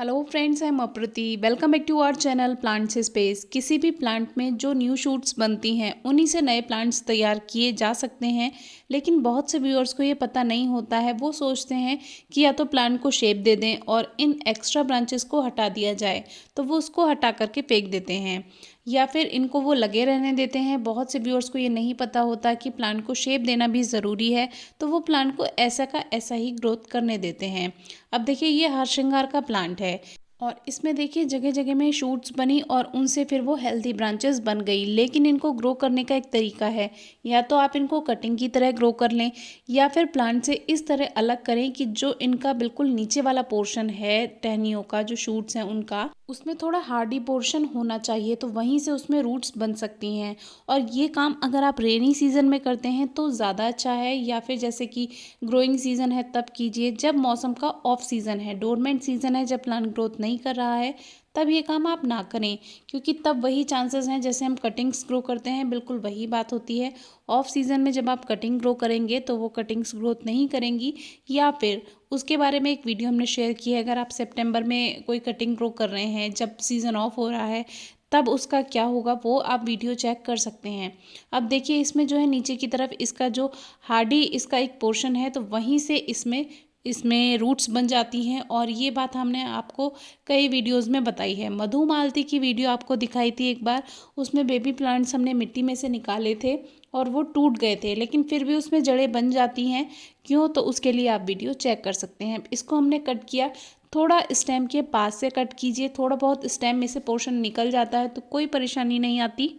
Hello friends, I am Aprati. Welcome back to our channel plants space. किसी भी plant में जो न्यू शूट्स बनती हैं उन्हीं से नए प्लांट्स तैयार किए जा सकते हैं। लेकिन बहुत से व्यूअर्स को ये पता नहीं होता है। वो सोचते हैं कि या तो प्लांट को शेप दे दें और इन एक्स्ट्रा ब्रांचेस को हटा दिया जाए, तो वो उसको हटा करके फेंक देते हैं या फिर इनको वो लगे रहने देते हैं। बहुत से व्यूअर्स को ये नहीं पता होता कि प्लांट को शेप देना भी ज़रूरी है, तो वो प्लांट को ऐसा का ऐसा ही ग्रोथ करने देते हैं। अब देखिए, ये हार श्रृंगार का प्लांट है और इसमें देखिए जगह जगह में शूट्स बनी और उनसे फिर वो हेल्दी ब्रांचेस बन गई। लेकिन इनको ग्रो करने का एक तरीका है, या तो आप इनको कटिंग की तरह ग्रो कर लें या फिर प्लांट से इस तरह अलग करें कि जो इनका बिल्कुल नीचे वाला पोर्शन है टहनियों का, जो शूट्स हैं उनका, उसमें थोड़ा हार्डी पोर्शन होना चाहिए, तो वहीं से उसमें रूट्स बन सकती हैं। और ये काम अगर आप रेनी सीजन में करते हैं तो ज़्यादा अच्छा है, या फिर जैसे कि ग्रोइंग सीजन है तब कीजिए, जब मौसम का ऑफ सीजन है, डोरमेंट सीजन है, जब प्लांट ग्रोथ नहीं कर रहा है, तब ये काम आप ना करें। क्योंकि तब वही चांसेस हैं जैसे हम कटिंग्स ग्रो करते हैं, बिल्कुल वही बात होती है। ऑफ सीजन में जब आप कटिंग ग्रो करेंगे तो वो कटिंग्स ग्रोथ नहीं करेंगी, या फिर उसके बारे में एक वीडियो हमने शेयर की है। अगर आप सितंबर में कोई कटिंग ग्रो कर रहे हैं जब सीज़न ऑफ हो रहा है, तब उसका क्या होगा वो आप वीडियो चेक कर सकते हैं। अब देखिए, इसमें जो है नीचे की तरफ इसका जो हार्डी इसका एक पोर्शन है, तो वहीं से इसमें इसमें रूट्स बन जाती हैं। और ये बात हमने आपको कई वीडियोस में बताई है। मधुमालती की वीडियो आपको दिखाई थी एक बार, उसमें बेबी प्लांट्स हमने मिट्टी में से निकाले थे और वो टूट गए थे, लेकिन फिर भी उसमें जड़ें बन जाती हैं। क्यों? तो उसके लिए आप वीडियो चेक कर सकते हैं। इसको हमने कट किया, थोड़ा स्टेम के पास से कट कीजिए। थोड़ा बहुत स्टेम में से पोर्शन निकल जाता है तो कोई परेशानी नहीं आती।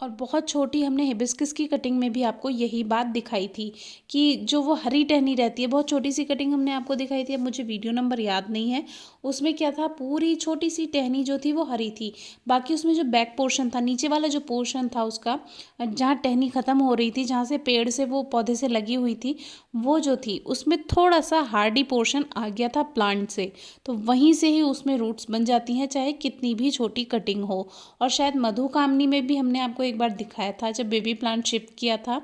और बहुत छोटी हमने हिबिस्कस की कटिंग में भी आपको यही बात दिखाई थी कि जो वो हरी टहनी रहती है, बहुत छोटी सी कटिंग हमने आपको दिखाई थी। अब मुझे वीडियो नंबर याद नहीं है। उसमें क्या था, पूरी छोटी सी टहनी जो थी वो हरी थी, बाकी उसमें जो बैक पोर्शन था, नीचे वाला जो पोर्शन था उसका, जहाँ टहनी ख़त्म हो रही थी, जहाँ से पेड़ से वो पौधे से लगी हुई थी, वो जो थी उसमें थोड़ा सा हार्डी पोर्शन आ गया था प्लांट से। तो वहीं से ही उसमें रूट्स बन जाती हैं, चाहे कितनी भी छोटी कटिंग हो। और शायद मधुकामनी में भी हमने आपको एक बार दिखाया था जब बेबी प्लांट शिफ्ट किया था।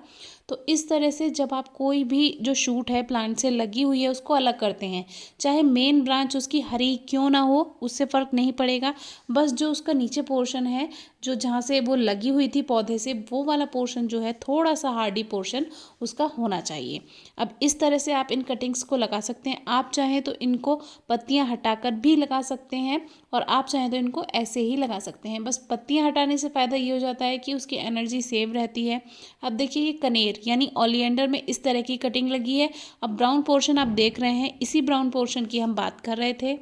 तो इस तरह से जब आप कोई भी जो शूट है प्लांट से लगी हुई है उसको अलग करते हैं, चाहे मेन ब्रांच उसकी हरी क्यों ना हो, उससे फ़र्क नहीं पड़ेगा। बस जो उसका नीचे पोर्शन है, जो जहाँ से वो लगी हुई थी पौधे से, वो वाला पोर्शन जो है थोड़ा सा हार्डी पोर्शन उसका होना चाहिए। अब इस तरह से आप इन कटिंग्स को लगा सकते हैं। आप चाहें तो इनको पत्तियाँ हटाकर भी लगा सकते हैं और आप चाहें तो इनको ऐसे ही लगा सकते हैं। बस पत्तियाँ हटाने से फ़ायदा ये हो जाता है कि उसकी एनर्जी सेव रहती है। अब देखिए, ये कनेर यानी ओलिएंडर में इस तरह की कटिंग लगी है। अब ब्राउन पोर्शन आप देख रहे हैं, इसी ब्राउन पोर्शन की हम बात कर रहे थे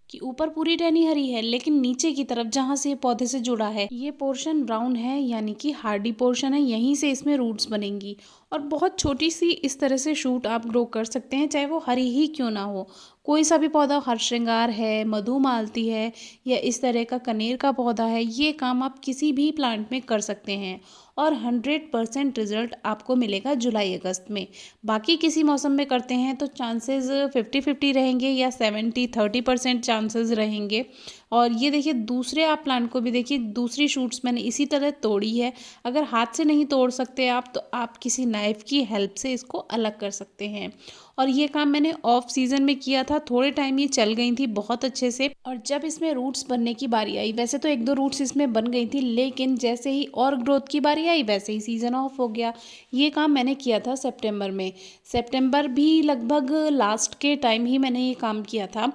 कि ऊपर पूरी टहनी हरी है, लेकिन नीचे की तरफ जहाँ से ये पौधे से जुड़ा है ये पोर्शन ब्राउन है, यानी कि हार्डी पोर्शन है। यहीं से इसमें रूट्स बनेंगी और बहुत छोटी सी इस तरह से शूट आप ग्रो कर सकते हैं, चाहे वो हरी ही क्यों ना हो। कोई सा भी पौधा, हर श्रृंगार है, मधुमालती है, या इस तरह का कनेर का पौधा है, ये काम आप किसी भी प्लांट में कर सकते हैं और 100% रिजल्ट आपको मिलेगा जुलाई अगस्त में। बाकी किसी मौसम में करते हैं तो चांसेस 50-50 रहेंगे या 70-30% चांसेस रहेंगे। और ये देखिए, दूसरे आप प्लांट को भी देखिए, दूसरी शूट्स मैंने इसी तरह तोड़ी है। अगर हाथ से नहीं तोड़ सकते आप, तो आप किसी नाइफ की हेल्प से इसको अलग कर सकते हैं। और ये काम मैंने ऑफ सीजन में किया था, थोड़े टाइम ये चल गई थी बहुत अच्छे से। और जब इसमें रूट्स बनने की बारी आई, वैसे तो 1-2 रूट्स इसमें बन गई थी, लेकिन जैसे ही और ग्रोथ की बारी आई वैसे ही सीज़न ऑफ हो गया। ये काम मैंने किया था सितंबर में। सितंबर भी लगभग लास्ट के टाइम ही मैंने ये काम किया था।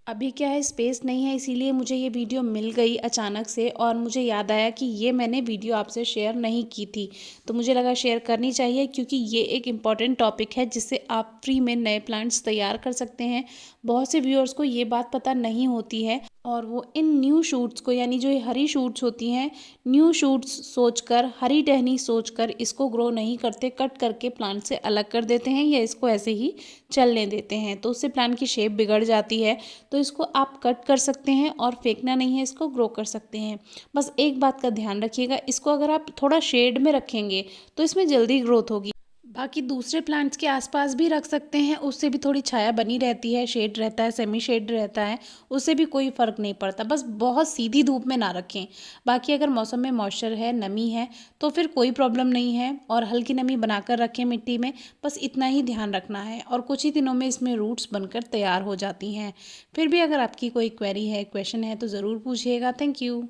अभी क्या है, स्पेस नहीं है, इसीलिए मुझे ये वीडियो मिल गई अचानक से और मुझे याद आया कि ये मैंने वीडियो आपसे शेयर नहीं की थी, तो मुझे लगा शेयर करनी चाहिए, क्योंकि ये एक इम्पॉर्टेंट टॉपिक है जिससे आप फ्री में नए प्लांट्स तैयार कर सकते हैं। बहुत से व्यूअर्स को ये बात पता नहीं होती है और वो इन न्यू शूट्स को, यानी जो ये हरी शूट्स होती हैं, न्यू शूट्स सोचकर, हरी टहनी सोचकर इसको ग्रो नहीं करते, कट करके प्लांट से अलग कर देते हैं या इसको ऐसे ही चलने देते हैं, तो उससे प्लांट की शेप बिगड़ जाती है। तो इसको आप कट कर सकते हैं और फेंकना नहीं है, इसको ग्रो कर सकते हैं। बस एक बात का ध्यान रखिएगा, इसको अगर आप थोड़ा शेड में रखेंगे तो इसमें जल्दी ग्रोथ होगी। बाकी दूसरे प्लांट्स के आसपास भी रख सकते हैं, उससे भी थोड़ी छाया बनी रहती है, शेड रहता है, सेमी शेड रहता है, उससे भी कोई फ़र्क नहीं पड़ता। बस बहुत सीधी धूप में ना रखें। बाकी अगर मौसम में मॉइस्चर है, नमी है, तो फिर कोई प्रॉब्लम नहीं है और हल्की नमी बनाकर रखें मिट्टी में, बस इतना ही ध्यान रखना है और कुछ ही दिनों में इसमें रूट्स बनकर तैयार हो जाती हैं। फिर भी अगर आपकी कोई क्वेरी है, क्वेश्चन है तो ज़रूर पूछिएगा। Thank you.